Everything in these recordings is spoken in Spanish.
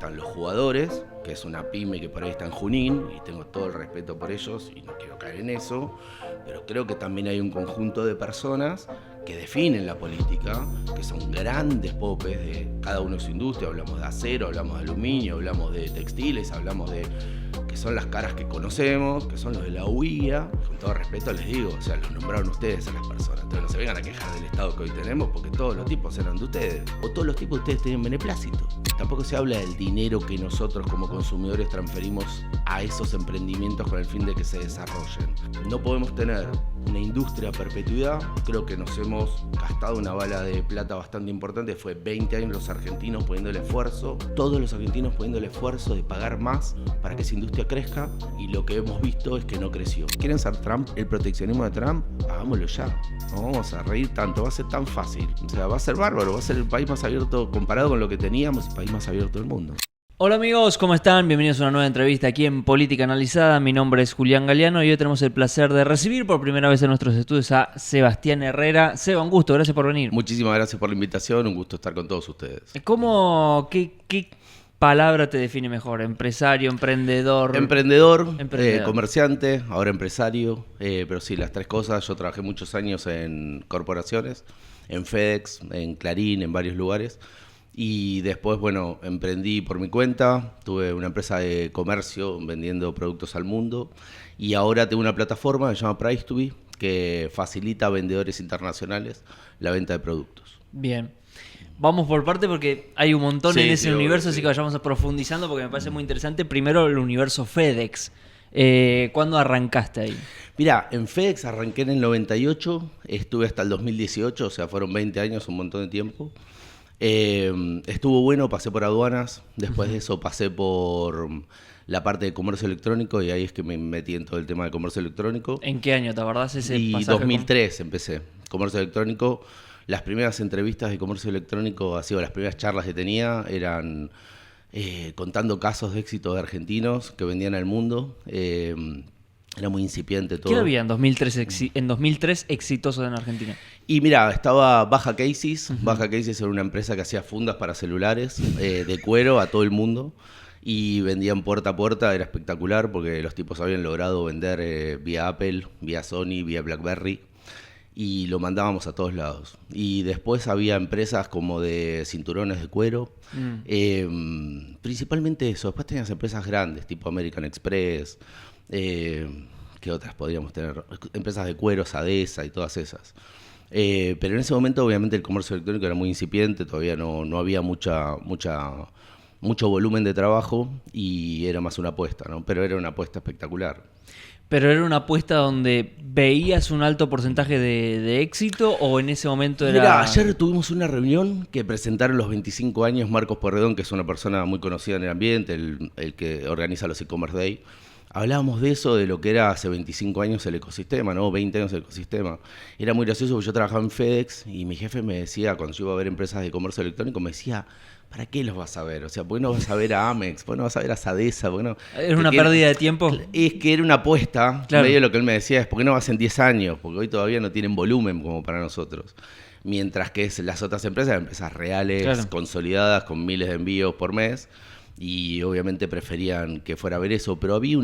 están los jugadores, que es una pyme que por ahí está en Junín, y tengo todo el respeto por ellos y no quiero caer en eso, pero creo que también hay un conjunto de personas que definen la política, que son grandes popes de cada uno de su industria. Hablamos de acero, hablamos de aluminio, hablamos de textiles, hablamos de que son las caras que conocemos, que son los de la UIA. Con todo respeto les digo, o sea, los nombraron ustedes a las personas. Entonces no se vengan a quejar del estado que hoy tenemos, porque todos los tipos eran de ustedes, o todos los tipos de ustedes tenían beneplácito. Tampoco se habla del dinero que nosotros como consumidores transferimos a esos emprendimientos con el fin de que se desarrollen. No podemos tener una industria a perpetuidad. Creo que nos hemos gastado una bala de plata bastante importante. Fue 20 años los argentinos poniendo el esfuerzo, todos los argentinos poniendo el esfuerzo de pagar más para que esa industria crezca, y lo que hemos visto es que no creció. ¿Quieren ser Trump? El proteccionismo de Trump, hagámoslo ya. No vamos a reír tanto, va a ser tan fácil. O sea, va a ser bárbaro, va a ser el país más abierto comparado con lo que teníamos, el país más abierto del mundo. Hola amigos, ¿cómo están? Bienvenidos a una nueva entrevista aquí en Política Analizada. Mi nombre es Julián Galeano y hoy tenemos el placer de recibir por primera vez en nuestros estudios a Sebastián Herrera. Seba, un gusto, gracias por venir. Muchísimas gracias por la invitación, un gusto estar con todos ustedes. ¿Qué palabra te define mejor? ¿Empresario, emprendedor? Emprendedor. Comerciante, ahora empresario, pero sí, las tres cosas. Yo trabajé muchos años en corporaciones, en FedEx, en Clarín, en varios lugares. Y después, bueno, emprendí por mi cuenta, tuve una empresa de comercio vendiendo productos al mundo, y ahora tengo una plataforma que se llama Price2Be, que facilita a vendedores internacionales la venta de productos. Bien. Vamos por parte porque hay un montón en ese universo, así que vayamos profundizando porque me parece muy interesante. Primero, el universo FedEx. ¿Cuándo arrancaste ahí? Mirá, en FedEx arranqué en el 98, estuve hasta el 2018, o sea, fueron 20 años, un montón de tiempo. Estuvo bueno, pasé por aduanas, después de eso pasé por la parte de comercio electrónico, y ahí es que me metí en todo el tema de comercio electrónico. ¿En qué año te acordás ese pasaje? 2003 empecé comercio electrónico. Las primeras entrevistas de comercio electrónico, así, o las primeras charlas que tenía eran contando casos de éxito de argentinos que vendían al mundo. Era muy incipiente todo. ¿Qué había en 2003 exitoso en Argentina? Y mira, estaba Baja Cases. Baja Cases era una empresa que hacía fundas para celulares de cuero a todo el mundo, y vendían puerta a puerta. Era espectacular porque los tipos habían logrado vender vía Apple, vía Sony, vía BlackBerry, y lo mandábamos a todos lados. Y después había empresas como de cinturones de cuero, principalmente eso. Después tenías empresas grandes tipo American Express. ¿Qué otras podríamos tener? Empresas de cuero, Sadesa y todas esas. Pero en ese momento obviamente el comercio electrónico era muy incipiente, todavía no había mucho volumen de trabajo, y era más una apuesta, ¿no? Pero era una apuesta espectacular. ¿Pero era una apuesta donde veías un alto porcentaje de éxito, o en ese momento era...? Mirá, ayer tuvimos una reunión que presentaron los 25 años Marcos Porredón, que es una persona muy conocida en el ambiente, el que organiza los e-commerce day. Hablábamos de eso, de lo que era hace 25 años el ecosistema, ¿no? 20 años el ecosistema. Era muy gracioso porque yo trabajaba en FedEx y mi jefe me decía, cuando yo iba a ver empresas de comercio electrónico, me decía, ¿para qué los vas a ver? O sea, ¿por qué no vas a ver a Amex? ¿Por qué no vas a ver a Sadesa? ¿Era una pérdida de tiempo? Es que era una apuesta. Claro. Medio lo que él me decía es, ¿por qué no vas en 10 años? Porque hoy todavía no tienen volumen como para nosotros. Mientras que las otras empresas reales, claro, consolidadas, con miles de envíos por mes. Y obviamente preferían que fuera a ver eso, pero había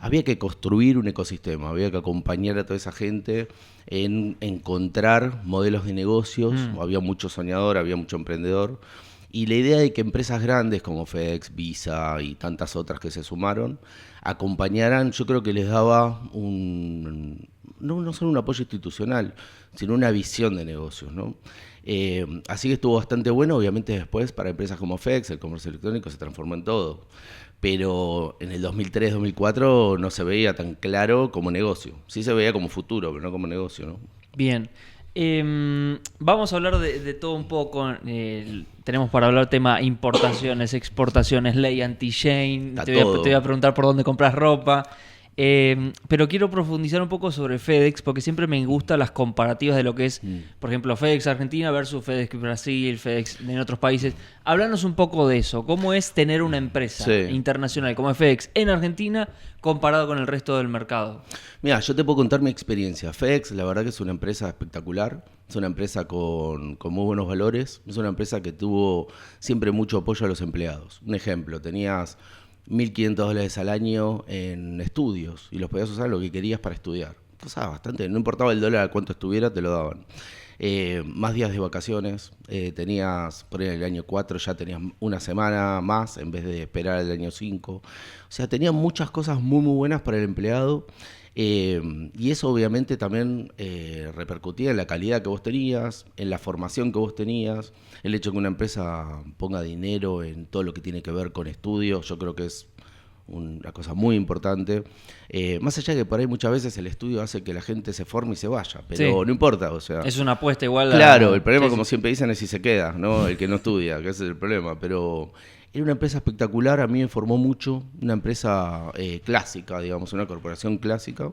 había que construir un ecosistema, había que acompañar a toda esa gente en encontrar modelos de negocios. Había mucho soñador, había mucho emprendedor, y la idea de que empresas grandes como FedEx, Visa y tantas otras que se sumaron acompañaran, yo creo que les daba no solo un apoyo institucional, sino una visión de negocios, ¿no? Así que estuvo bastante bueno. Obviamente después para empresas como FedEx el comercio electrónico se transformó en todo, pero en el 2003-2004 no se veía tan claro como negocio. Sí se veía como futuro, pero no como negocio, ¿no? Bien. Vamos a hablar de todo un poco. Tenemos para hablar tema importaciones, exportaciones, ley anti-chain. Te voy a preguntar por dónde compras ropa. Pero quiero profundizar un poco sobre FedEx, porque siempre me gustan las comparativas de lo que es, por ejemplo, FedEx Argentina versus FedEx Brasil, FedEx en otros países. Háblanos un poco de eso. ¿Cómo es tener una empresa internacional como es FedEx en Argentina comparado con el resto del mercado? Mira, yo te puedo contar mi experiencia. FedEx, la verdad que es una empresa espectacular. Es una empresa con muy buenos valores. Es una empresa que tuvo siempre mucho apoyo a los empleados. Un ejemplo, tenías $1.500 al año en estudios y los podías usar lo que querías para estudiar. Cosa bastante, no importaba el dólar a cuánto estuviera, te lo daban. Más días de vacaciones, tenías, por ahí en el año 4 ya tenías una semana más en vez de esperar el año 5. O sea, tenía muchas cosas muy buenas para el empleado. Y eso obviamente también repercutía en la calidad que vos tenías, en la formación que vos tenías, el hecho de que una empresa ponga dinero en todo lo que tiene que ver con estudios, yo creo que es una cosa muy importante. Más allá de que por ahí muchas veces el estudio hace que la gente se forme y se vaya, pero no importa, o sea... Es una apuesta igual. Claro, el problema, como siempre dicen, es si se queda, ¿no? El que no estudia, que ese es el problema, pero... Era una empresa espectacular, a mí me formó mucho, una empresa clásica, digamos, una corporación clásica.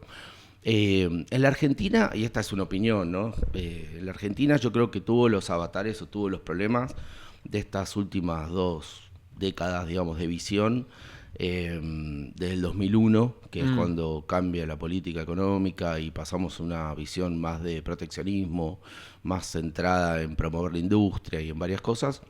En la Argentina, y esta es una opinión, ¿no? En la Argentina yo creo que tuvo los avatares o tuvo los problemas de estas últimas 2 décadas, digamos, de visión, desde el 2001, que es cuando cambia la política económica y pasamos a una visión más de proteccionismo, más centrada en promover la industria y en varias cosas.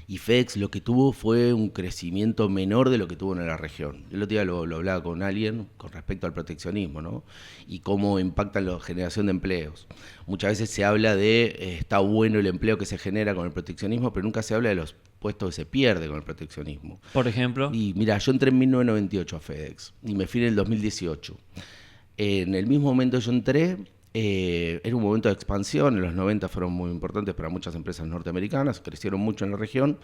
Y FedEx lo que tuvo fue un crecimiento menor de lo que tuvo en la región. El otro día lo hablaba con alguien con respecto al proteccionismo, ¿no? Y cómo impacta la generación de empleos. Muchas veces se habla de está bueno el empleo que se genera con el proteccionismo, pero nunca se habla de los puestos que se pierde con el proteccionismo. Por ejemplo. Y mira, yo entré en 1998 a FedEx y me fui en el 2018. En el mismo momento yo entré... era un momento de expansión, en los 90 fueron muy importantes para muchas empresas norteamericanas, crecieron mucho en la región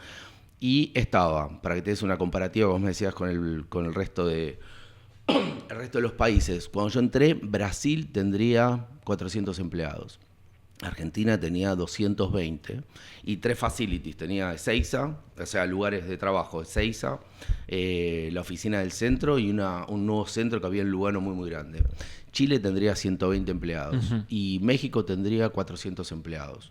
y estaba, para que te des una comparativa, como me decías, con el resto de los países. Cuando yo entré, Brasil tendría 400 empleados, Argentina tenía 220 y 3 facilities, tenía Ezeiza, o sea, lugares de trabajo, Ezeiza, la oficina del centro y un nuevo centro que había en Lugano muy grande. Chile tendría 120 empleados y México tendría 400 empleados.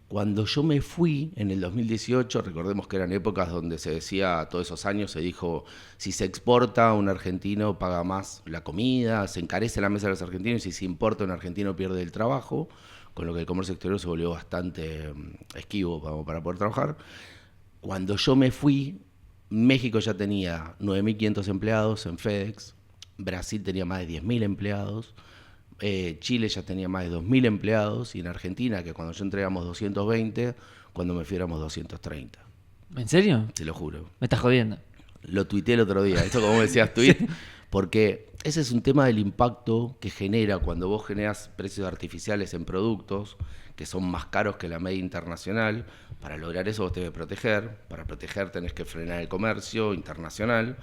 Cuando yo me fui en el 2018, recordemos que eran épocas donde se decía, todos esos años se dijo, si se exporta un argentino paga más la comida, se encarece la mesa de los argentinos y si se importa un argentino pierde el trabajo, con lo que el comercio exterior se volvió bastante esquivo para poder trabajar. Cuando yo me fui, México ya tenía 9.500 empleados en FedEx, Brasil tenía más de 10.000 empleados, Chile ya tenía más de 2.000 empleados y en Argentina, que cuando yo entré éramos 220, cuando me fui éramos 230. ¿En serio? Te lo juro. Me estás jodiendo. Lo tuiteé el otro día, esto como decías, tweet, sí. Porque ese es un tema del impacto que genera cuando vos generas precios artificiales en productos que son más caros que la media internacional. Para lograr eso vos tenés que proteger, para proteger tenés que frenar el comercio internacional.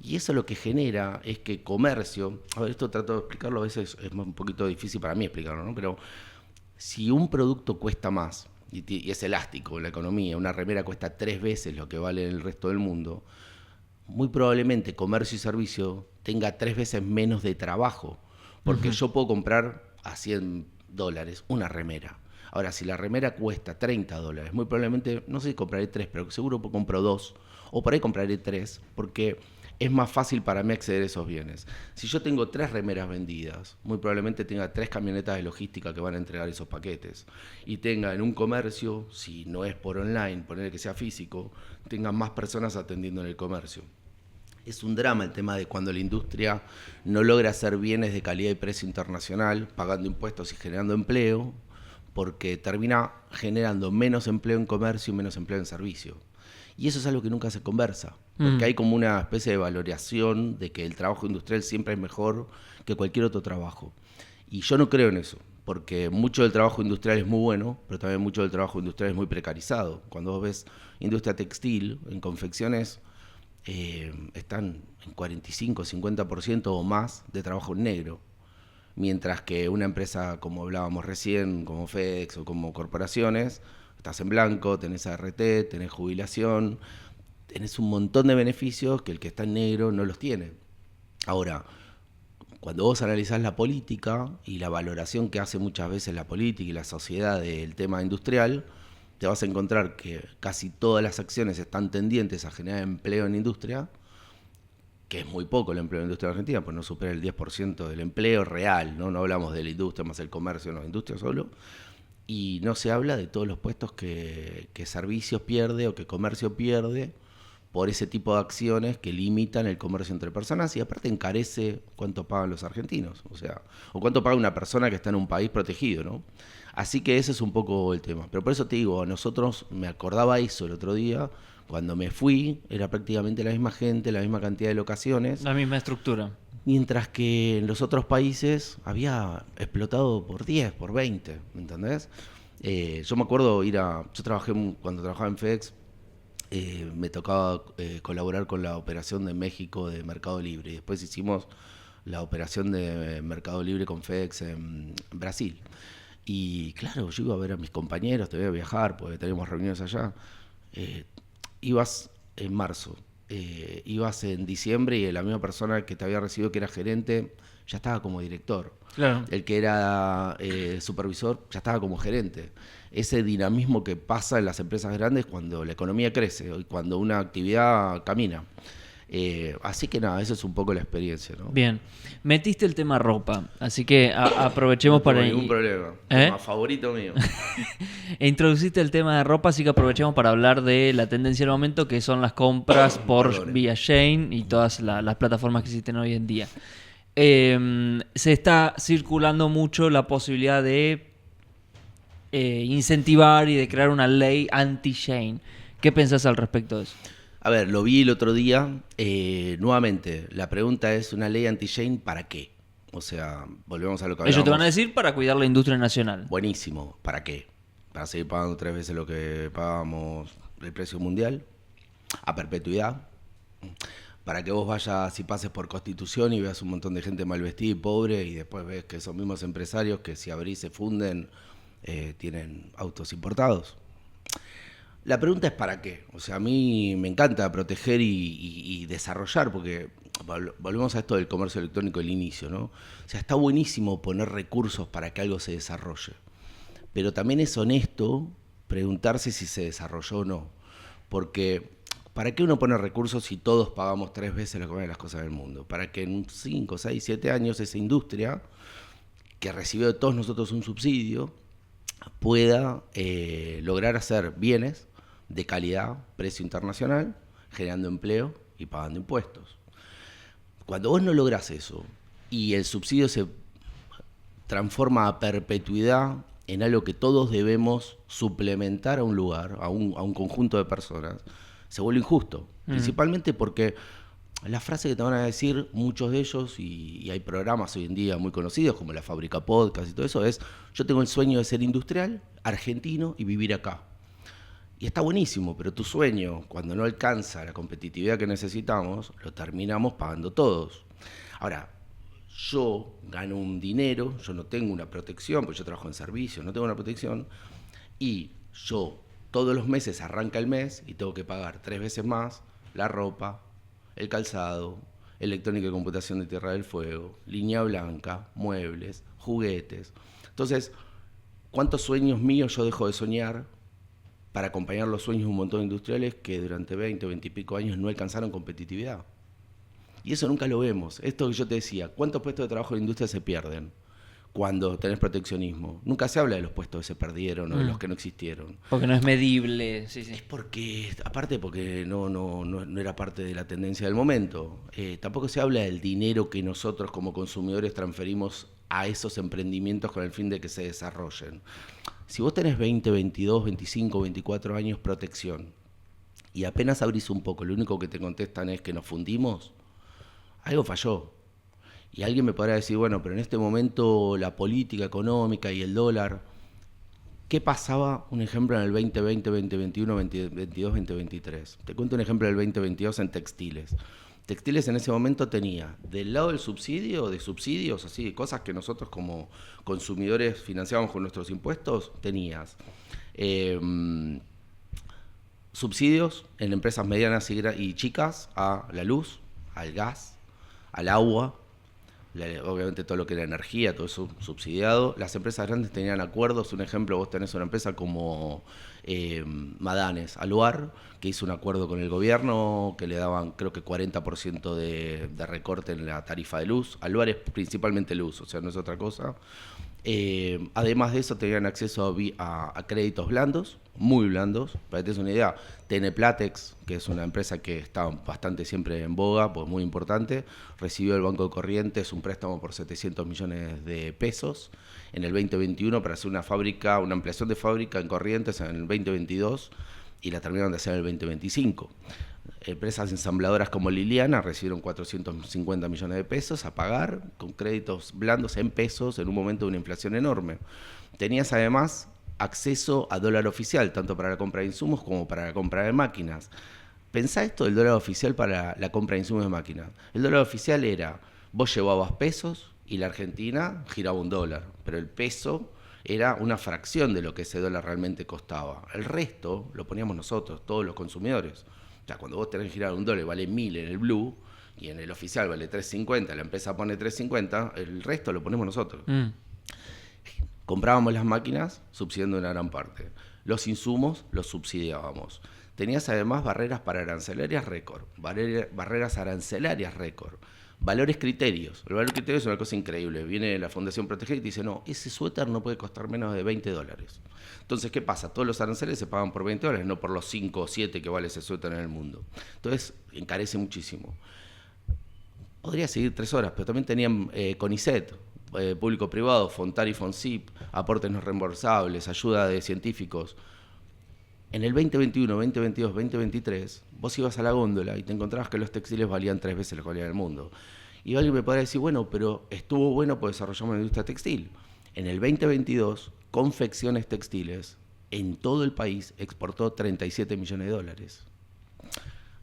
Y eso lo que genera es que comercio, a ver, esto trato de explicarlo, a veces es un poquito difícil para mí explicarlo, ¿no? Pero si un producto cuesta más, y es elástico en la economía, una remera cuesta 3 veces lo que vale en el resto del mundo, muy probablemente comercio y servicio tenga 3 veces menos de trabajo, porque yo puedo comprar a $100 una remera. Ahora, si la remera cuesta $30, muy probablemente, no sé si compraré 3, pero seguro compro 2, o por ahí compraré 3, porque es más fácil para mí acceder a esos bienes. Si yo tengo 3 remeras vendidas, muy probablemente tenga 3 camionetas de logística que van a entregar esos paquetes. Y tenga en un comercio, si no es por online, poner que sea físico, tenga más personas atendiendo en el comercio. Es un drama el tema de cuando la industria no logra hacer bienes de calidad y precio internacional, pagando impuestos y generando empleo, porque termina generando menos empleo en comercio y menos empleo en servicio. Y eso es algo que nunca se conversa, porque hay como una especie de valoración de que el trabajo industrial siempre es mejor que cualquier otro trabajo. Y yo no creo en eso, porque mucho del trabajo industrial es muy bueno, pero también mucho del trabajo industrial es muy precarizado. Cuando vos ves industria textil, en confecciones, están en 45, 50% o más de trabajo en negro. Mientras que una empresa, como hablábamos recién, como FedEx o como corporaciones, estás en blanco, tenés ART, tenés jubilación, tenés un montón de beneficios que el que está en negro no los tiene. Ahora, cuando vos analizás la política y la valoración que hace muchas veces la política y la sociedad del tema industrial, te vas a encontrar que casi todas las acciones están tendientes a generar empleo en industria, que es muy poco el empleo en la industria argentina, pues no supera el 10% del empleo real, ¿no? No hablamos de la industria más el comercio, no, industria solo. Y no se habla de todos los puestos que servicios pierde o que comercio pierde por ese tipo de acciones que limitan el comercio entre personas y aparte encarece cuánto pagan los argentinos, o cuánto paga una persona que está en un país protegido, ¿no? Así que ese es un poco el tema. Pero por eso te digo, a nosotros me acordaba eso el otro día, cuando me fui, era prácticamente la misma gente, la misma cantidad de locaciones. La misma estructura. Mientras que en los otros países había explotado por 10, por 20, ¿me entendés? Yo me acuerdo yo trabajé, cuando trabajaba en FedEx, me tocaba colaborar con la operación de México de Mercado Libre. Y después hicimos la operación de Mercado Libre con FedEx en Brasil. Y claro, yo iba a ver a mis compañeros, te voy a viajar, porque teníamos reuniones allá. Ibas en marzo, ibas en diciembre y la misma persona que te había recibido, que era gerente, ya estaba como director. Claro. El que era supervisor ya estaba como gerente. Ese dinamismo que pasa en las empresas grandes cuando la economía crece y cuando una actividad camina. Así que nada, esa es un poco la experiencia, ¿no? Bien, metiste el tema ropa, así que aprovechemos no tengo para... ningún problema, tema favorito mío. Introduciste el tema de ropa, así que aprovechemos para hablar de la tendencia del momento, que son las compras por vía Shein y todas las plataformas que existen hoy en día. Se está circulando mucho la posibilidad de incentivar y de crear una ley anti-Shein. ¿Qué pensás al respecto de eso? A ver, lo vi el otro día. Nuevamente, la pregunta es, ¿una ley anti-Shein para qué? O sea, volvemos a lo que hablábamos. Ellos te van a decir para cuidar la industria nacional. Buenísimo. ¿Para qué? ¿Para seguir pagando 3 veces lo que pagábamos el precio mundial? ¿A perpetuidad? Para que vos vayas y pases por Constitución y veas un montón de gente mal vestida y pobre y después ves que esos mismos empresarios que si abrís se funden, tienen autos importados. La pregunta es ¿para qué? O sea, a mí me encanta proteger y desarrollar, porque volvemos a esto del comercio electrónico del inicio, ¿no? O sea, está buenísimo poner recursos para que algo se desarrolle, pero también es honesto preguntarse si se desarrolló o no, porque ¿para qué uno pone recursos si todos pagamos 3 veces lo que valen las cosas del mundo? Para que en 5, 6, 7 años esa industria, que recibió de todos nosotros un subsidio, pueda lograr hacer bienes de calidad, precio internacional, generando empleo y pagando impuestos. Cuando vos no lográs eso y el subsidio se transforma a perpetuidad en algo que todos debemos suplementar a un lugar, a un conjunto de personas, se vuelve injusto. Principalmente porque la frase que te van a decir muchos de ellos, y hay programas hoy en día muy conocidos como la Fábrica Podcast y todo eso, es: yo tengo el sueño de ser industrial, argentino y vivir acá. Y está buenísimo, pero tu sueño, cuando no alcanza la competitividad que necesitamos, lo terminamos pagando todos. Ahora, yo gano un dinero, yo no tengo una protección, porque yo trabajo en servicios, no tengo una protección, y yo todos los meses arranca el mes y tengo que pagar 3 veces más la ropa, el calzado, electrónica y computación de Tierra del Fuego, línea blanca, muebles, juguetes. Entonces, ¿cuántos sueños míos yo dejo de soñar para acompañar los sueños de un montón de industriales que durante 20 y pico años no alcanzaron competitividad? Y eso nunca lo vemos. Esto que yo te decía, ¿cuántos puestos de trabajo en la industria se pierden cuando tenés proteccionismo? Nunca se habla de los puestos que se perdieron o de los que no existieron. Porque no es medible. Sí. Es porque, aparte porque no era parte de la tendencia del momento. Tampoco se habla del dinero que nosotros como consumidores transferimos a esos emprendimientos con el fin de que se desarrollen. Si vos tenés 20, 22, 25, 24 años protección y apenas abrís un poco, lo único que te contestan es que nos fundimos, algo falló. Y alguien me podrá decir, bueno, pero en este momento la política económica y el dólar, ¿qué pasaba? Un ejemplo en el 2020, 2021, 2022, 2023. Te cuento un ejemplo del 2022 en textiles. Textiles en ese momento tenía, del lado del subsidio, de subsidios, así, cosas que nosotros como consumidores financiábamos con nuestros impuestos, tenías subsidios en empresas medianas y chicas a la luz, al gas, al agua, obviamente todo lo que era energía, todo eso subsidiado. Las empresas grandes tenían acuerdos. Un ejemplo, vos tenés una empresa como Madanes, Aluar, que hizo un acuerdo con el gobierno que le daban creo que 40% de recorte en la tarifa de luz. Aluar es principalmente luz, o sea, no es otra cosa. Además de eso tenían acceso a créditos blandos, muy blandos. Para que te des una idea, Teneplatex, que es una empresa que está bastante siempre en boga, pues muy importante, recibió del Banco de Corrientes un préstamo por 700 millones de pesos en el 2021 para hacer una fábrica, una ampliación de fábrica en Corrientes en el 2022 y la terminaron de hacer en el 2025. Empresas ensambladoras como Liliana recibieron 450 millones de pesos a pagar con créditos blandos en pesos en un momento de una inflación enorme. Tenías además acceso a dólar oficial, tanto para la compra de insumos como para la compra de máquinas. Pensá esto del dólar oficial para la compra de insumos de máquinas. El dólar oficial era, vos llevabas pesos y la Argentina giraba un dólar, pero el peso era una fracción de lo que ese dólar realmente costaba. El resto lo poníamos nosotros, todos los consumidores. O sea, cuando vos tenés que girar un dólar vale 1.000 en el blue y en el oficial vale 3.50, la empresa pone 3.50, el resto lo ponemos nosotros. Comprábamos las máquinas subsidiando una gran parte. Los insumos los subsidiábamos. Tenías además barreras para arancelarias récord, barreras arancelarias récord, valores criterios. El valor criterio es una cosa increíble. Viene la Fundación Proteger y te dice, no, ese suéter no puede costar menos de $20. Entonces, ¿qué pasa? Todos los aranceles se pagan por $20, no por los 5 o 7 que vale ese suéter en el mundo. Entonces, encarece muchísimo. Podría seguir 3 horas, pero también tenían CONICET, público-privado, Fontar y Fonsip, aportes no reembolsables, ayuda de científicos. En el 2021, 2022, 2023, vos ibas a la góndola y te encontrabas que los textiles valían 3 veces lo que valía en el mundo. Y alguien me podría decir, bueno, pero estuvo bueno porque desarrollamos una industria textil. En el 2022, Confecciones Textiles en todo el país exportó $37 millones.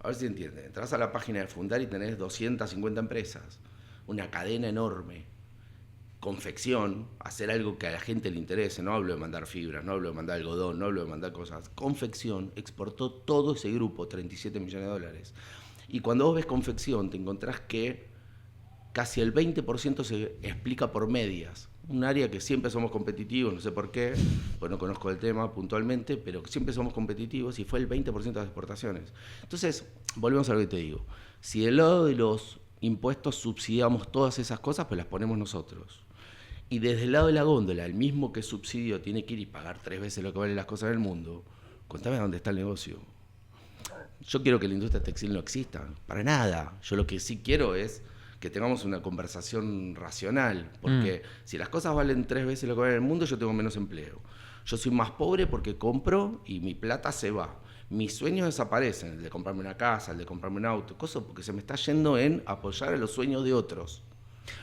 A ver si entienden. Entras a la página de Fundar y tenés 250 empresas, una cadena enorme. Confección, hacer algo que a la gente le interese, no hablo de mandar fibras, no hablo de mandar algodón, no hablo de mandar cosas. Confección exportó todo ese grupo, $37 millones. Y cuando vos ves confección, te encontrás que casi el 20% se explica por medias. Un área que siempre somos competitivos, no sé por qué, pues no conozco el tema puntualmente, pero siempre somos competitivos y fue el 20% de las exportaciones. Entonces, volvemos a lo que te digo. Si del lado de los impuestos subsidiamos todas esas cosas, pues las ponemos nosotros. Y desde el lado de la góndola, el mismo que subsidio tiene que ir y pagar 3 veces lo que valen las cosas en el mundo, contame dónde está el negocio. Yo quiero que la industria textil no exista, para nada. Yo lo que sí quiero es que tengamos una conversación racional, porque si las cosas valen 3 veces lo que vale en el mundo, yo tengo menos empleo. Yo soy más pobre porque compro y mi plata se va. Mis sueños desaparecen, el de comprarme una casa, el de comprarme un auto, cosas porque se me está yendo en apoyar a los sueños de otros.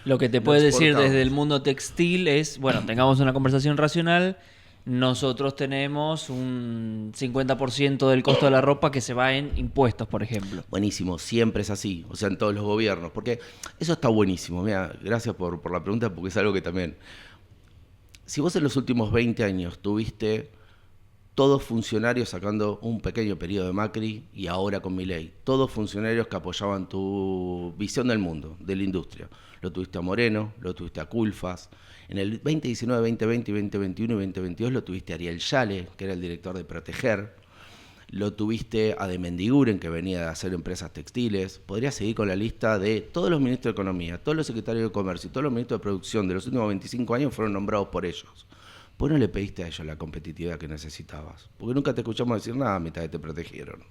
Lo que te puede decir desde el mundo textil es, bueno, tengamos una conversación racional. Nosotros tenemos un 50% del costo de la ropa que se va en impuestos, por ejemplo. Buenísimo, siempre es así, o sea, en todos los gobiernos, porque eso está buenísimo. Mira, gracias por la pregunta, porque es algo que también... Si vos en los últimos 20 años tuviste todos funcionarios sacando un pequeño periodo de Macri y ahora con Milei, todos funcionarios que apoyaban tu visión del mundo, de la industria. Lo tuviste a Moreno, lo tuviste a Culfas. En el 2019, 2020, 2021 y 2022 lo tuviste a Ariel Yale, que era el director de Proteger. Lo tuviste a De Mendiguren, que venía de hacer empresas textiles. Podría seguir con la lista de todos los ministros de Economía, todos los secretarios de Comercio y todos los ministros de Producción de los últimos 25 años fueron nombrados por ellos. ¿Por qué no le pediste a ellos la competitividad que necesitabas? Porque nunca te escuchamos decir nada mientras que te protegieron.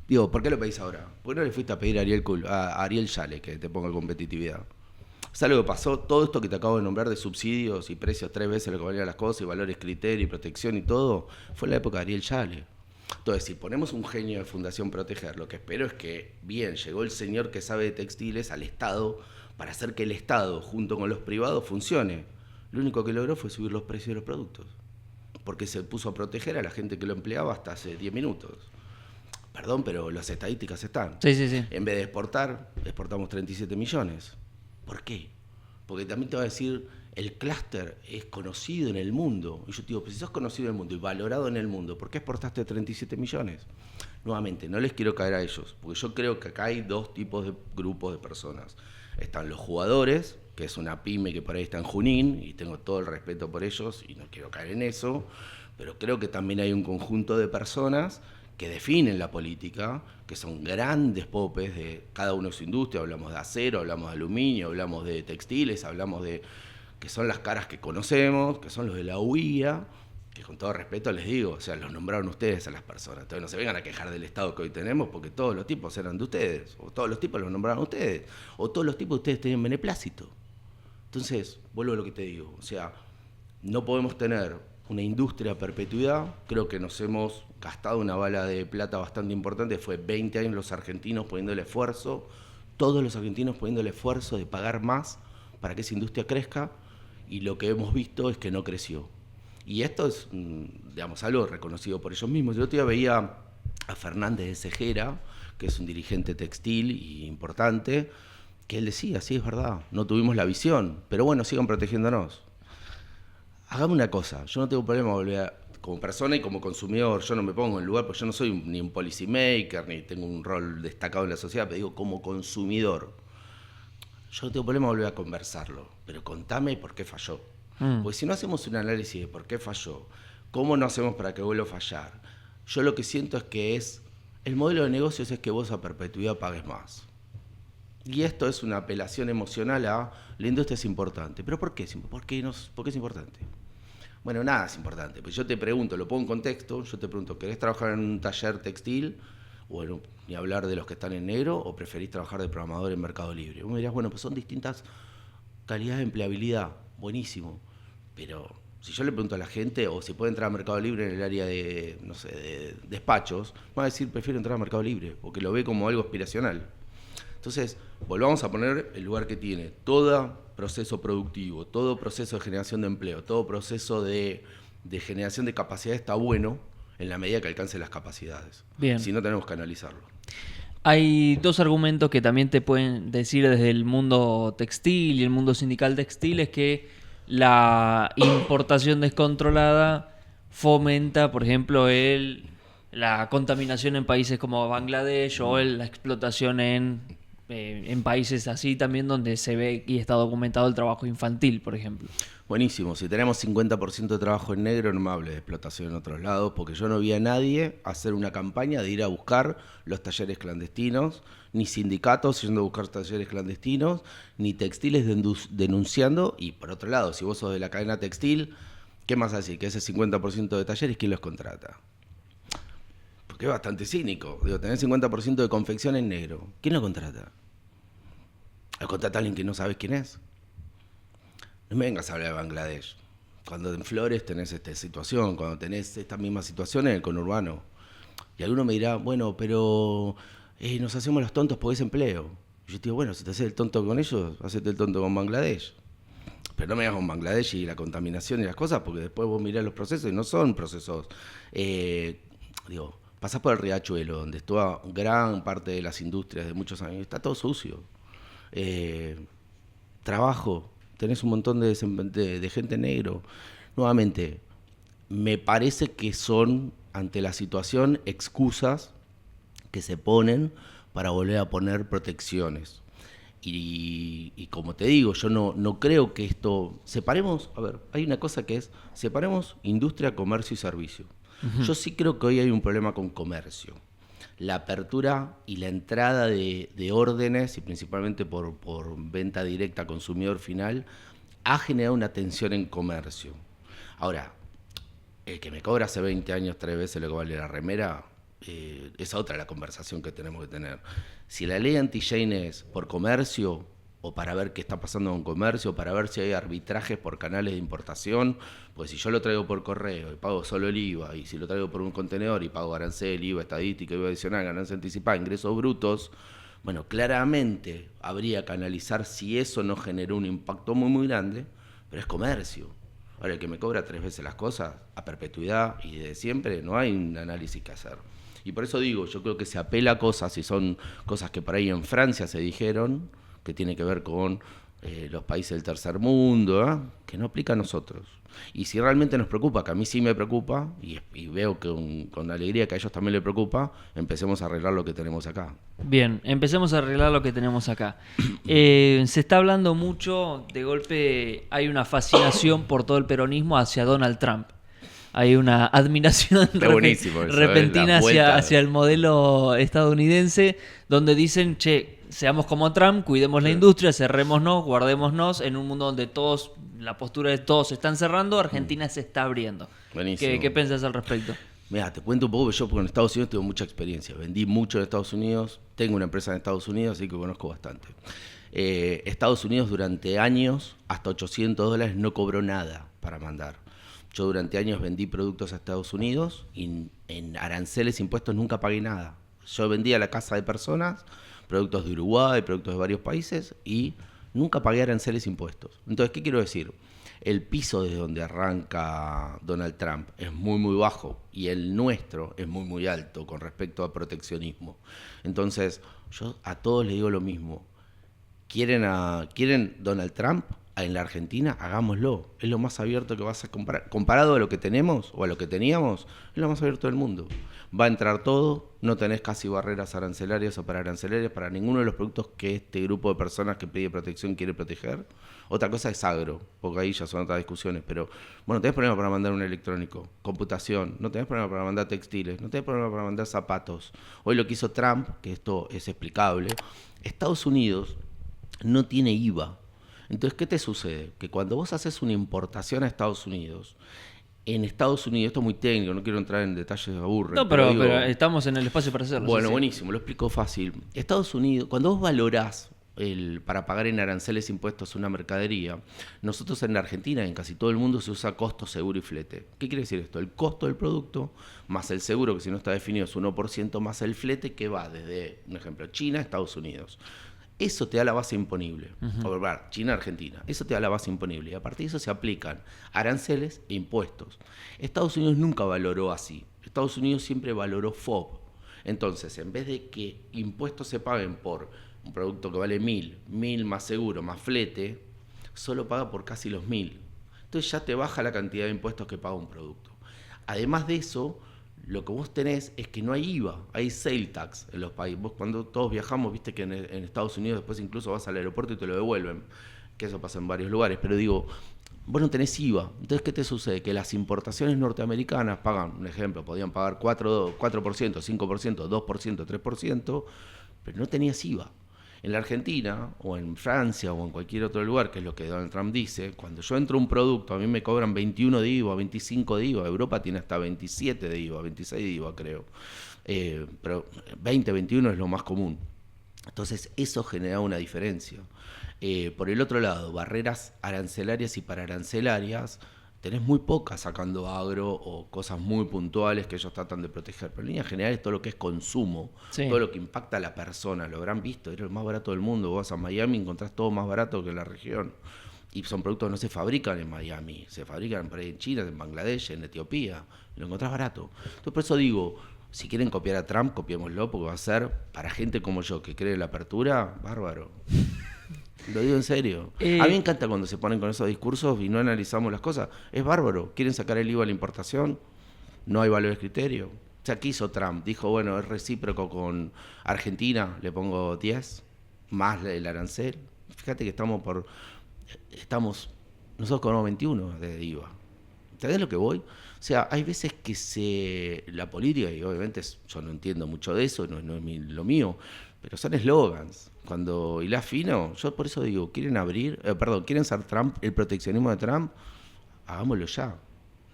Digo, ¿por qué lo pedís ahora? ¿Por qué no le fuiste a pedir a Ariel Yale que te ponga competitividad? ¿Sabes lo que pasó? Todo esto que te acabo de nombrar de subsidios y precios 3 veces lo que valían las cosas y valores, criterio y protección y todo, fue en la época de Ariel Yale. Entonces, si ponemos un genio de Fundación Proteger, lo que espero es que, bien, llegó el señor que sabe de textiles al Estado para hacer que el Estado, junto con los privados, funcione. Lo único que logró fue subir los precios de los productos, porque se puso a proteger a la gente que lo empleaba hasta hace 10 minutos. Perdón, pero las estadísticas están. Sí. En vez de exportar, exportamos 37 millones. ¿Por qué? Porque también te va a decir, el clúster es conocido en el mundo. Y yo te digo, pues si sos conocido en el mundo y valorado en el mundo, ¿por qué exportaste 37 millones? Nuevamente, no les quiero caer a ellos, porque yo creo que acá hay 2 tipos de grupos de personas. están los jugadores, que es una pyme que por ahí está en Junín, y tengo todo el respeto por ellos y no quiero caer en eso, pero creo que también hay un conjunto de personas que definen la política, que son grandes popes de cada uno de su industria. Hablamos de acero, hablamos de aluminio, hablamos de textiles, hablamos de que son las caras que conocemos, que son los de la UIA, que con todo respeto les digo, o sea, los nombraron ustedes a las personas. Entonces no se vengan a quejar del Estado que hoy tenemos, porque todos los tipos eran de ustedes, o todos los tipos los nombraron ustedes, o todos los tipos de ustedes tenían beneplácito. Entonces, vuelvo a lo que te digo, o sea, no podemos tener una industria a perpetuidad. Creo que nos hemos gastado una bala de plata bastante importante. Fue 20 años los argentinos poniendo el esfuerzo, todos los argentinos poniendo el esfuerzo de pagar más para que esa industria crezca, y lo que hemos visto es que no creció. Y esto es, digamos, algo reconocido por ellos mismos. Yo otro día veía a Fernández de Cejera, que es un dirigente textil y importante, que él decía, sí, es verdad, no tuvimos la visión, pero bueno, sigan protegiéndonos. Hagamos una cosa, yo no tengo problema como persona y como consumidor, yo no me pongo en lugar, porque yo no soy ni un policy maker, ni tengo un rol destacado en la sociedad, pero digo, como consumidor, yo no tengo problema volver a conversarlo, pero contame por qué falló. Porque si no hacemos un análisis de por qué falló, cómo no hacemos para que vuelva a fallar, yo lo que siento es que el modelo de negocios es que vos a perpetuidad pagues más. Y esto es una apelación emocional a la industria es importante. ¿Pero por qué? ¿Por qué es importante? Bueno, nada es importante. Pues yo te pregunto, lo pongo en contexto, yo te pregunto, ¿querés trabajar en un taller textil? Bueno, ni hablar de los que están en negro, ¿o preferís trabajar de programador en Mercado Libre? Vos me dirás, bueno, pues son distintas calidades de empleabilidad. Buenísimo. Pero si yo le pregunto a la gente, o si puede entrar a Mercado Libre en el área de, no sé, de despachos, va a decir, prefiero entrar a Mercado Libre, porque lo ve como algo aspiracional. Entonces, volvamos a poner el lugar que tiene todo proceso productivo, todo proceso de generación de empleo, todo proceso de generación de capacidad está bueno en la medida que alcance las capacidades. Bien. Si no, tenemos que analizarlo. Hay dos argumentos que también te pueden decir desde el mundo textil y el mundo sindical textil, es que la importación descontrolada fomenta, por ejemplo, la contaminación en países como Bangladesh o la explotación en países así también donde se ve y está documentado el trabajo infantil, por ejemplo. Buenísimo. Si tenemos 50% de trabajo en negro, no me hables de explotación en otros lados, porque yo no vi a nadie hacer una campaña de ir a buscar los talleres clandestinos, ni sindicatos yendo a buscar talleres clandestinos, ni textiles denunciando. Y por otro lado, si vos sos de la cadena textil, ¿qué más decir? Que ese 50% de talleres, ¿quién los contrata? Porque es bastante cínico. Digo, tenés 50% de confección en negro. ¿Quién lo contrata? ¿Lo contrata alguien que no sabes quién es? No me vengas a hablar de Bangladesh. Cuando en Flores tenés esta situación, cuando tenés esta misma situación en el conurbano. Y alguno me dirá, bueno, pero nos hacemos los tontos porque es empleo. Y yo te digo, bueno, si te haces el tonto con ellos, hacete el tonto con Bangladesh. Pero no me hagas con Bangladesh y la contaminación y las cosas, porque después vos mirás los procesos y no son procesos. Pasás por el Riachuelo, donde está gran parte de las industrias de muchos años, está todo sucio. Trabajo, tenés un montón de gente negro. Nuevamente, me parece que son, ante la situación, excusas que se ponen para volver a poner protecciones. Y como te digo, yo no creo que esto... Separemos, a ver, hay una cosa que es, separemos industria, comercio y servicio. Uh-huh. Yo sí creo que hoy hay un problema con comercio. La apertura y la entrada de órdenes, y principalmente por venta directa a consumidor final, ha generado una tensión en comercio. Ahora, el que me cobra hace 20 años 3 veces lo que vale la remera, es otra la conversación que tenemos que tener. Si la ley anti-Jane es por comercio, o para ver qué está pasando con comercio, para ver si hay arbitrajes por canales de importación, pues si yo lo traigo por correo y pago solo el IVA, y si lo traigo por un contenedor y pago arancel, IVA estadística, IVA adicional, ganancia anticipada, ingresos brutos, bueno, claramente habría que analizar si eso no generó un impacto muy, muy grande, pero es comercio. Ahora, el que me cobra 3 veces las cosas, a perpetuidad y de siempre, no hay un análisis que hacer. Y por eso digo, yo creo que se apela a cosas, y son cosas que por ahí en Francia se dijeron, que tiene que ver con los países del tercer mundo, que no aplica a nosotros. Y si realmente nos preocupa, que a mí sí me preocupa, y veo que con alegría que a ellos también les preocupa, empecemos a arreglar lo que tenemos acá. Bien, empecemos a arreglar lo que tenemos acá. Se está hablando mucho, de golpe hay una fascinación por todo el peronismo hacia Donald Trump. Hay una admiración repentina hacia el modelo estadounidense, donde dicen, che, seamos como Trump, cuidemos la industria, cerrémonos, guardémonos, en un mundo donde la postura de todos se están cerrando, Argentina se está abriendo. Buenísimo. ¿Qué pensás al respecto? Mira, te cuento un poco, yo porque en Estados Unidos tengo mucha experiencia, vendí mucho en Estados Unidos, tengo una empresa en Estados Unidos, así que conozco bastante. Estados Unidos durante años, hasta $800 no cobró nada para mandar. Yo durante años vendí productos a Estados Unidos y en aranceles, impuestos nunca pagué nada. Yo vendía a la casa de personas, productos de Uruguay, productos de varios países y nunca pagué aranceles, impuestos. Entonces, ¿qué quiero decir? El piso desde donde arranca Donald Trump es muy, muy bajo y el nuestro es muy, muy alto con respecto a proteccionismo. Entonces, yo a todos les digo lo mismo. ¿Quieren Donald Trump en la Argentina? Hagámoslo. Es lo más abierto que vas a comparar. Comparado a lo que tenemos o a lo que teníamos, es lo más abierto del mundo. Va a entrar todo, no tenés casi barreras arancelarias o pararancelarias para ninguno de los productos que este grupo de personas que pide protección quiere proteger. Otra cosa es agro, porque ahí ya son otras discusiones, pero bueno, tenés problema para mandar un electrónico, computación, no tenés problema para mandar textiles, no tenés problema para mandar zapatos. Hoy lo que hizo Trump, que esto es explicable, Estados Unidos no tiene IVA. Entonces, ¿qué te sucede? Que cuando vos haces una importación a Estados Unidos, en Estados Unidos, esto es muy técnico, no quiero entrar en detalles, aburre. No, pero estamos en el espacio para hacerlo. Bueno, sí. Buenísimo, lo explico fácil. Estados Unidos, cuando vos valorás para pagar en aranceles impuestos una mercadería, nosotros en la Argentina, en casi todo el mundo, se usa costo, seguro y flete. ¿Qué quiere decir esto? El costo del producto más el seguro, que si no está definido es 1%, más el flete que va desde, un ejemplo, China a Estados Unidos. Eso te da la base imponible. China, Argentina. Eso te da la base imponible. Y a partir de eso se aplican aranceles e impuestos. Estados Unidos nunca valoró así. Estados Unidos siempre valoró FOB. Entonces, en vez de que impuestos se paguen por un producto que vale 1.000 más seguro, más flete, solo paga por casi los 1.000. Entonces ya te baja la cantidad de impuestos que paga un producto. Además de eso, lo que vos tenés es que no hay IVA, hay sale tax en los países. Vos cuando todos viajamos, viste que en Estados Unidos después incluso vas al aeropuerto y te lo devuelven, que eso pasa en varios lugares, pero digo, vos no tenés IVA. Entonces, ¿qué te sucede? Que las importaciones norteamericanas pagan, un ejemplo, podían pagar 4%, 5%, 2%, 3%, pero no tenías IVA. En la Argentina, o en Francia, o en cualquier otro lugar, que es lo que Donald Trump dice, cuando yo entro a un producto, a mí me cobran 21 de IVA, 25 de IVA, Europa tiene hasta 27 de IVA, 26 de IVA creo, pero 20, 21 es lo más común. Entonces eso genera una diferencia. Por el otro lado, barreras arancelarias y pararancelarias, tenés muy pocas sacando agro o cosas muy puntuales que ellos tratan de proteger. Pero en líneas generales todo lo que es consumo, todo lo que impacta a la persona, lo habrán visto, era el más barato del mundo. Vos vas a Miami y encontrás todo más barato que en la región. Y son productos que no se fabrican en Miami, se fabrican por ahí en China, en Bangladesh, en Etiopía, y lo encontrás barato. Entonces por eso digo, si quieren copiar a Trump, copiémoslo, porque va a ser, para gente como yo que cree en la apertura, bárbaro. Lo digo en serio. A mí me encanta cuando se ponen con esos discursos y no analizamos las cosas. Es bárbaro. Quieren sacar el IVA a la importación, no hay valores criterio. O sea, ¿qué hizo Trump? Dijo, bueno, es recíproco con Argentina, le pongo 10, más el arancel. Fíjate que nosotros cobramos 21 de IVA. ¿Entendés lo que voy? O sea, hay veces que la política, y obviamente yo no entiendo mucho de eso, no es lo mío, pero son eslogans. Cuando hilás fino, yo por eso digo, quieren ser Trump, el proteccionismo de Trump, hagámoslo ya.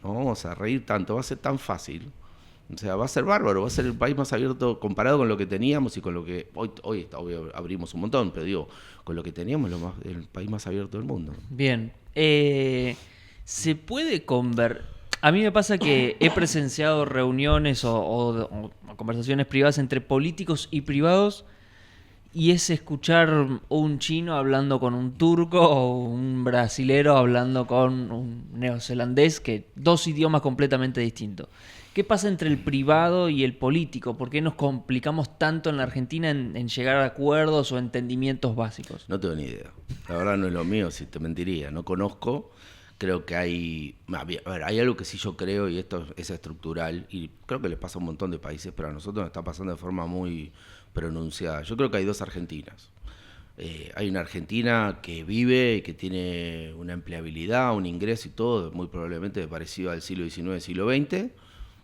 No vamos a reír tanto, va a ser tan fácil. O sea, va a ser bárbaro, va a ser el país más abierto comparado con lo que teníamos y con lo que hoy abrimos un montón, pero digo, con lo que teníamos, el país más abierto del mundo. Bien. ¿Se puede A mí me pasa que he presenciado reuniones o conversaciones privadas entre políticos y privados y es escuchar un chino hablando con un turco o un brasilero hablando con un neozelandés, que dos idiomas completamente distintos. ¿Qué pasa entre el privado y el político? ¿Por qué nos complicamos tanto en la Argentina en llegar a acuerdos o entendimientos básicos? No tengo ni idea. La verdad no es lo mío, si te mentiría. No conozco. Creo que hay... A ver, hay algo que sí yo creo, y esto es estructural, y creo que les pasa a un montón de países, pero a nosotros nos está pasando de forma muy pronunciada. Yo creo que hay dos Argentinas. Hay una Argentina que vive y que tiene una empleabilidad, un ingreso y todo, muy probablemente parecido al siglo XIX, siglo XX,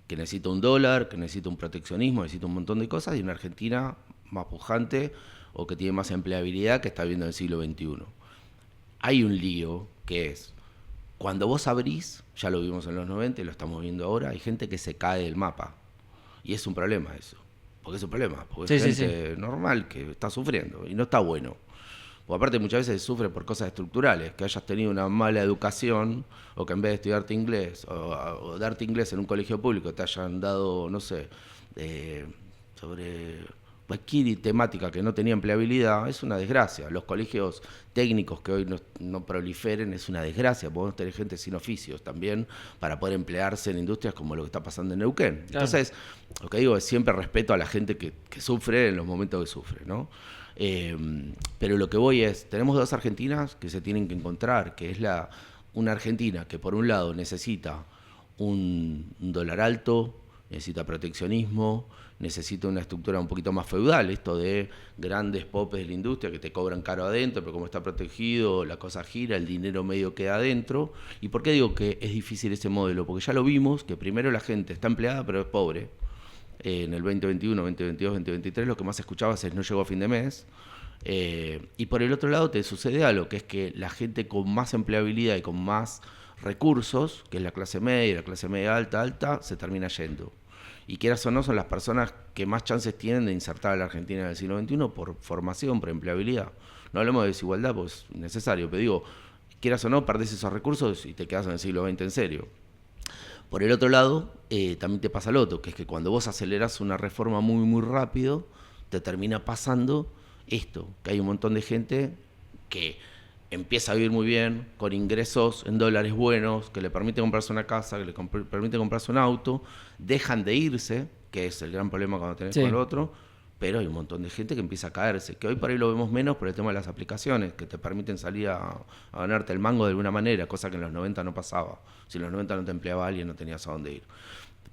que necesita un dólar, que necesita un proteccionismo, necesita un montón de cosas, y una Argentina más pujante o que tiene más empleabilidad que está viviendo en el siglo XXI. Hay un lío que es, cuando vos abrís, ya lo vimos en los 90 y lo estamos viendo ahora, hay gente que se cae del mapa. Y es un problema eso. Porque es un problema. Porque es gente normal que está sufriendo y no está bueno. Porque aparte muchas veces sufre por cosas estructurales, que hayas tenido una mala educación o que en vez de estudiarte inglés o darte inglés en un colegio público te hayan dado, no sé, sobre cualquier temática que no tenía empleabilidad, es una desgracia. Los colegios técnicos que hoy no proliferen es una desgracia. Podemos tener gente sin oficios también para poder emplearse en industrias como lo que está pasando en Neuquén. Claro. Entonces, lo que digo es siempre respeto a la gente que sufre en los momentos que sufre, ¿no? Pero lo que voy es, tenemos dos Argentinas que se tienen que encontrar, que es una Argentina que por un lado necesita un dólar alto, necesita proteccionismo, necesita una estructura un poquito más feudal, esto de grandes popes de la industria que te cobran caro adentro, pero como está protegido, la cosa gira, el dinero medio queda adentro. ¿Y por qué digo que es difícil ese modelo? Porque ya lo vimos, que primero la gente está empleada pero es pobre. En el 2021, 2022, 2023 lo que más escuchabas es no llegó a fin de mes. Y por el otro lado te sucede algo, que es que la gente con más empleabilidad y con más recursos, que es la clase media alta, se termina yendo. Y quieras o no, son las personas que más chances tienen de insertar a la Argentina del siglo XXI por formación, por empleabilidad. No hablemos de desigualdad, pues es necesario, pero digo, quieras o no, perdés esos recursos y te quedas en el siglo XX en serio. Por el otro lado, también te pasa lo otro, que es que cuando vos acelerás una reforma muy, muy rápido, te termina pasando esto, que hay un montón de gente que empieza a vivir muy bien, con ingresos en dólares buenos, que le permite comprarse una casa, que le permite comprarse un auto, dejan de irse, que es el gran problema cuando tenés con el otro, pero hay un montón de gente que empieza a caerse, que hoy por ahí lo vemos menos por el tema de las aplicaciones, que te permiten salir a ganarte el mango de alguna manera, cosa que en los 90 no pasaba. Si en los 90 no te empleaba alguien, no tenías a dónde ir.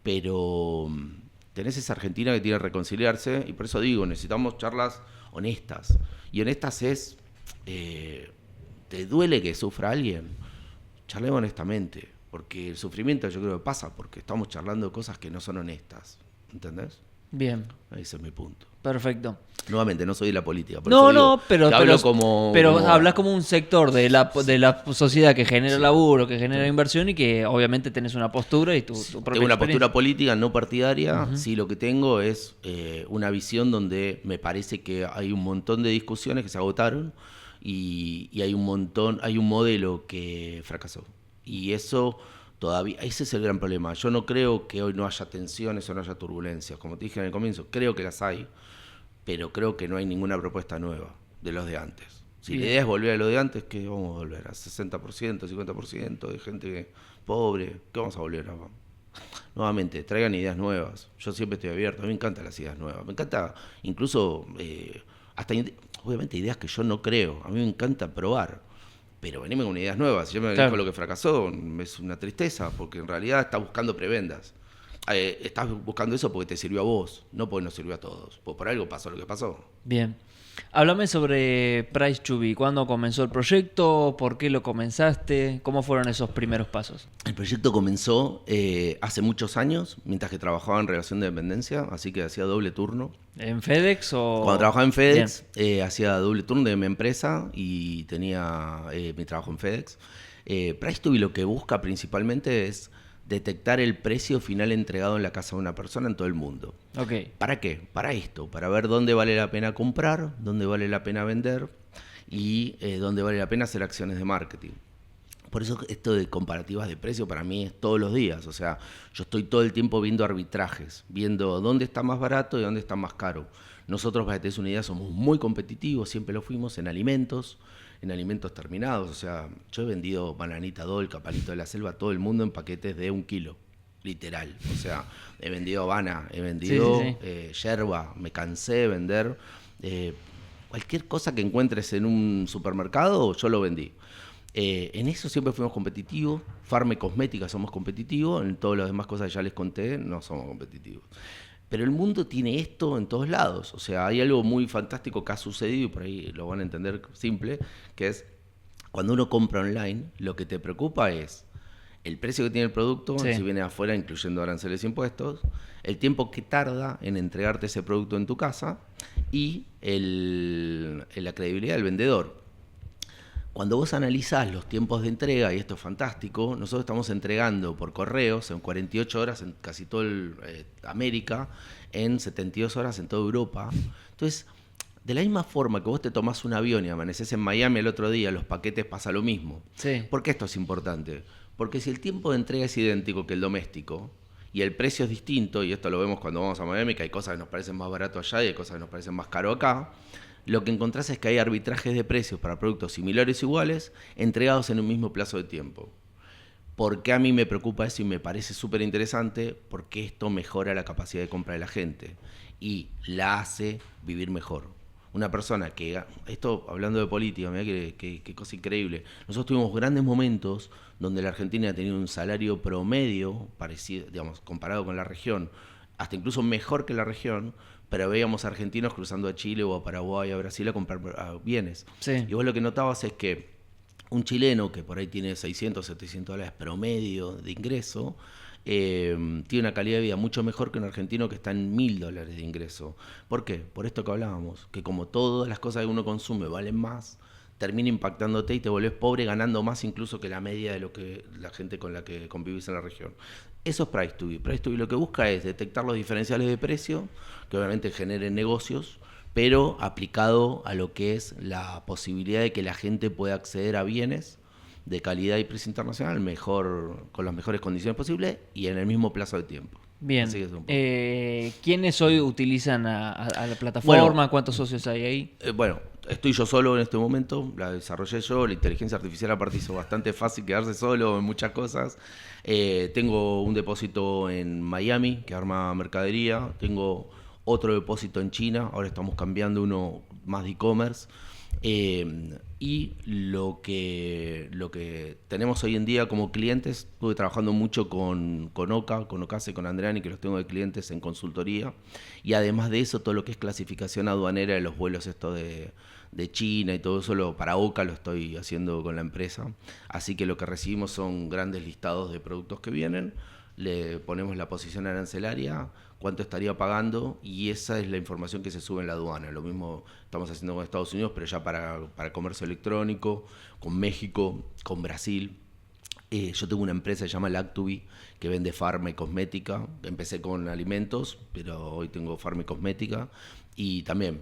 Pero tenés esa Argentina que tiene que reconciliarse, y por eso digo, necesitamos charlas honestas. Y honestas es... ¿te duele que sufra alguien? Charlemos honestamente, porque el sufrimiento yo creo que pasa porque estamos charlando de cosas que no son honestas, ¿entendés? Bien. Ese es mi punto. Perfecto. Nuevamente, no soy de la política. No, pero como... hablas como un sector de la sociedad que genera laburo, que genera inversión y que obviamente tenés una postura y tu propia Tengo una postura política no partidaria. Sí, lo que tengo es una visión donde me parece que hay un montón de discusiones que se agotaron y hay un modelo que fracasó. Y eso... todavía, ese es el gran problema. Yo no creo que hoy no haya tensiones o no haya turbulencias. Como te dije en el comienzo, creo que las hay, pero creo que no hay ninguna propuesta nueva de los de antes. Si la idea es volver a lo de antes, ¿qué vamos a volver? ¿A 60%, 50% de gente pobre? ¿Qué vamos a volver a? Nuevamente, traigan ideas nuevas. Yo siempre estoy abierto, a mí me encantan las ideas nuevas. Me encanta incluso, obviamente, ideas que yo no creo. A mí me encanta probar. Pero venime con ideas nuevas. Si yo me vengo con lo que fracasó, es una tristeza, porque en realidad estás buscando prebendas. Estás buscando eso porque te sirvió a vos, no porque nos sirvió a todos. Pues por algo pasó lo que pasó. Bien. Háblame sobre Price2Be. ¿Cuándo comenzó el proyecto? ¿Por qué lo comenzaste? ¿Cómo fueron esos primeros pasos? El proyecto comenzó hace muchos años, mientras que trabajaba en relación de dependencia, así que hacía doble turno. ¿En FedEx o...? Cuando trabajaba en FedEx, hacía doble turno de mi empresa y tenía mi trabajo en FedEx. Price2Be lo que busca principalmente es detectar el precio final entregado en la casa de una persona en todo el mundo. Okay. ¿Para qué? Para esto, para ver dónde vale la pena comprar, dónde vale la pena vender y dónde vale la pena hacer acciones de marketing. Por eso esto de comparativas de precio para mí es todos los días. O sea, yo estoy todo el tiempo viendo arbitrajes, viendo dónde está más barato y dónde está más caro. Nosotros, para que te des una idea, somos muy competitivos, siempre lo fuimos en alimentos terminados. O sea, yo he vendido bananita dolca, palito de la selva a todo el mundo en paquetes de 1 kilo, literal. O sea, he vendido habana, he vendido yerba, me cansé de vender cualquier cosa que encuentres en un supermercado, yo lo vendí. En eso siempre fuimos competitivos. Farme Cosmética somos competitivos. En todas las demás cosas que ya les conté, no somos competitivos. Pero el mundo tiene esto en todos lados. O sea, hay algo muy fantástico que ha sucedido, y por ahí lo van a entender simple, que es cuando uno compra online, lo que te preocupa es el precio que tiene el producto, si viene de afuera, incluyendo aranceles e impuestos, el tiempo que tarda en entregarte ese producto en tu casa y la credibilidad del vendedor. Cuando vos analizás los tiempos de entrega, y esto es fantástico, nosotros estamos entregando por correos en 48 horas en casi toda América, en 72 horas en toda Europa. Entonces, de la misma forma que vos te tomás un avión y amaneces en Miami el otro día, los paquetes pasa lo mismo. Sí. ¿Por qué esto es importante? Porque si el tiempo de entrega es idéntico que el doméstico, y el precio es distinto, y esto lo vemos cuando vamos a Miami, que hay cosas que nos parecen más barato allá y hay cosas que nos parecen más caro acá, lo que encontrás es que hay arbitrajes de precios para productos similares o iguales entregados en un mismo plazo de tiempo. ¿Por qué a mí me preocupa eso y me parece súper interesante? Porque esto mejora la capacidad de compra de la gente y la hace vivir mejor. Una persona que, esto hablando de política, mirá qué cosa increíble, nosotros tuvimos grandes momentos donde la Argentina tenía un salario promedio, parecido, digamos, comparado con la región, hasta incluso mejor que la región, pero veíamos argentinos cruzando a Chile o a Paraguay, a Brasil a comprar bienes. Sí. Y vos lo que notabas es que un chileno que por ahí tiene 600, 700 dólares promedio de ingreso, tiene una calidad de vida mucho mejor que un argentino que está en 1.000 dólares de ingreso. ¿Por qué? Por esto que hablábamos, que como todas las cosas que uno consume valen más, termina impactándote y te volvés pobre ganando más incluso que la media de lo que la gente con la que convivís en la región. Eso es Price2B. Price2B lo que busca es detectar los diferenciales de precio, que obviamente generen negocios, pero aplicado a lo que es la posibilidad de que la gente pueda acceder a bienes de calidad y precio internacional con las mejores condiciones posibles y en el mismo plazo de tiempo. Bien. ¿Quiénes hoy utilizan a la plataforma? Bueno, ¿cuántos socios hay ahí? Bueno, estoy yo solo en este momento, la desarrollé yo, la inteligencia artificial aparte hizo bastante fácil quedarse solo en muchas cosas. Tengo un depósito en Miami que arma mercadería, tengo otro depósito en China, ahora estamos cambiando uno más de e-commerce. Y lo que tenemos hoy en día como clientes, estuve trabajando mucho con Ocase, con Andreani, que los tengo de clientes en consultoría, y además de eso todo lo que es clasificación aduanera de los vuelos de China y todo eso para Oca lo estoy haciendo con la empresa, así que lo que recibimos son grandes listados de productos que vienen, le ponemos la posición arancelaria, cuánto estaría pagando, y esa es la información que se sube en la aduana. Lo mismo estamos haciendo con Estados Unidos, pero ya para comercio electrónico, con México, con Brasil. Yo tengo una empresa que se llama Lactubi, que vende farma y cosmética. Empecé con alimentos, pero hoy tengo farma y cosmética, y también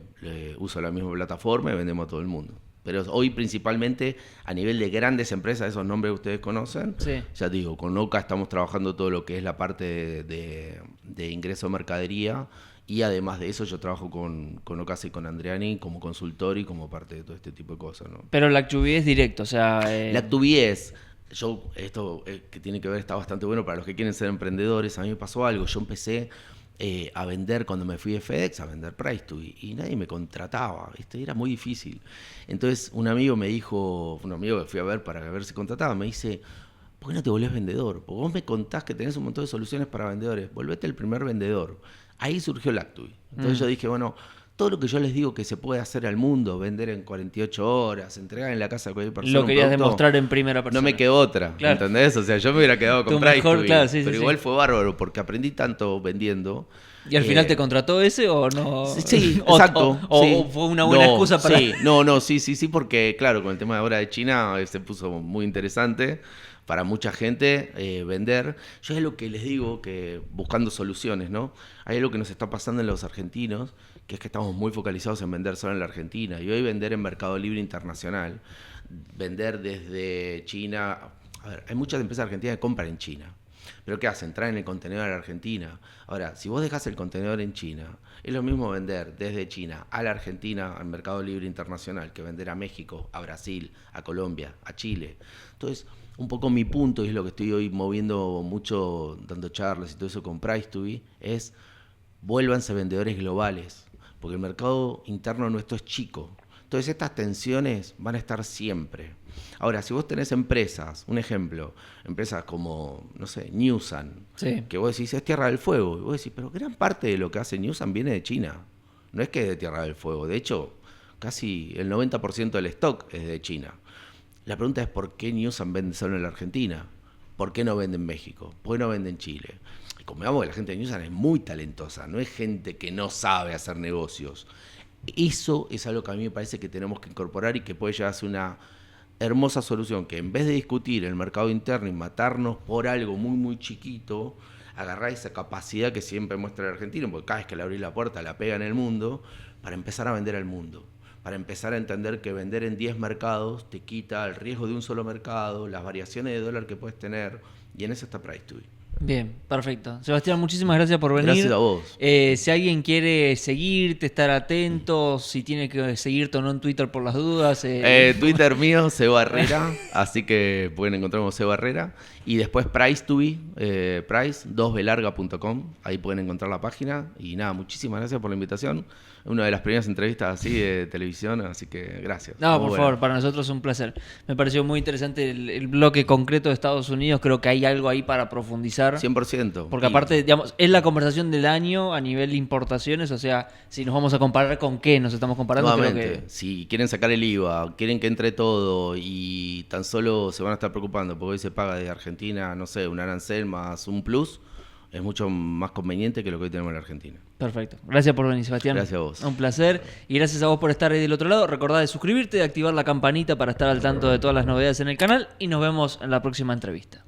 uso la misma plataforma y vendemos a todo el mundo. Pero hoy principalmente a nivel de grandes empresas, esos nombres que ustedes conocen, sí. Ya te digo, con Oca estamos trabajando todo lo que es la parte de ingreso de mercadería, y además de eso yo trabajo con Ocase y con Andreani como consultor y como parte de todo este tipo de cosas, ¿no? Pero Lactubi es directo, o sea... Lactubi es... esto que tiene que ver está bastante bueno para los que quieren ser emprendedores. A mí me pasó algo, yo empecé... a vender cuando me fui de FedEx, a vender Price2B, y nadie me contrataba, era muy difícil. Entonces un amigo que fui a ver para ver si contrataba, me dice, ¿por qué no te volvés vendedor? Porque vos me contás que tenés un montón de soluciones para vendedores, volvete el primer vendedor. Ahí surgió Lactubi. Entonces yo dije, bueno, todo lo que yo les digo que se puede hacer al mundo, vender en 48 horas, entregar en la casa de cualquier persona. Lo querías demostrar en primera persona. No me quedó otra, claro. ¿Entendés? O sea, yo me hubiera quedado con Price2B, claro, sí, pero sí, igual sí. fue bárbaro porque aprendí tanto vendiendo. ¿Y al final te contrató ese o no? Sí, exacto. ¿O fue una buena excusa para...? Sí, porque claro, con el tema de ahora de China se puso muy interesante para mucha gente vender. Yo es lo que les digo, que buscando soluciones, ¿no? Hay algo que nos está pasando en los argentinos, que es que estamos muy focalizados en vender solo en la Argentina. Y hoy vender en Mercado Libre internacional, vender desde China... A ver, hay muchas empresas argentinas que compran en China. ¿Pero qué hacen? Traen el contenedor a la Argentina. Ahora, si vos dejás el contenedor en China, es lo mismo vender desde China a la Argentina, al Mercado Libre internacional, que vender a México, a Brasil, a Colombia, a Chile. Entonces, un poco mi punto, y es lo que estoy hoy moviendo mucho, dando charlas y todo eso con Price2B, es vuélvanse vendedores globales. porque el mercado interno nuestro es chico. Entonces estas tensiones van a estar siempre. Ahora, si vos tenés empresas, un ejemplo, empresas como, no sé, Newsan, Sí. que vos decís es Tierra del Fuego, y vos decís, pero gran parte de lo que hace Newsan viene de China. No es que es de Tierra del Fuego, de hecho, casi el 90% del stock es de China. La pregunta es ¿por qué Newsan vende solo en la Argentina? ¿Por qué no vende en México? ¿Por qué no vende en Chile? Y convengamos que la gente de Newsan es muy talentosa, no es gente que no sabe hacer negocios. Eso es algo que a mí me parece que tenemos que incorporar y que puede llegar a ser una hermosa solución, que en vez de discutir el mercado interno y matarnos por algo muy, muy chiquito, agarrar esa capacidad que siempre muestra el argentino, porque cada vez que le abrís la puerta la pega en el mundo, para empezar a vender al mundo. Para empezar a entender que vender en 10 mercados te quita el riesgo de un solo mercado, las variaciones de dólar que puedes tener, y en eso está Price2be. Bien, perfecto. Sebastián, muchísimas gracias por venir. Gracias a vos. Si alguien quiere seguirte, estar atento, si tiene que seguirte o no en Twitter por las dudas. Twitter mío, Seba Herrera, así que pueden encontrarme como Seba Herrera. Y después Price2be, price2belarga.com, ahí pueden encontrar la página. Y nada, muchísimas gracias por la invitación. Una de las primeras entrevistas así de televisión, así que gracias. No, Muy por favor, para nosotros es un placer. Me pareció muy interesante el bloque concreto de Estados Unidos. Creo que hay algo ahí para profundizar. 100%. Porque aparte, digamos, es la conversación del año a nivel de importaciones. O sea, si nos vamos a comparar con qué nos estamos comparando, Nuevamente, creo que... si quieren sacar el IVA, quieren que entre todo y tan solo se van a estar preocupando porque hoy se paga de Argentina, no sé, un arancel más un plus, es mucho más conveniente que lo que hoy tenemos en la Argentina. Perfecto. Gracias por venir, Sebastián. Gracias a vos. Un placer. Y gracias a vos por estar ahí del otro lado. Recordá de suscribirte, de activar la campanita para estar al tanto de todas las novedades en el canal. Y nos vemos en la próxima entrevista.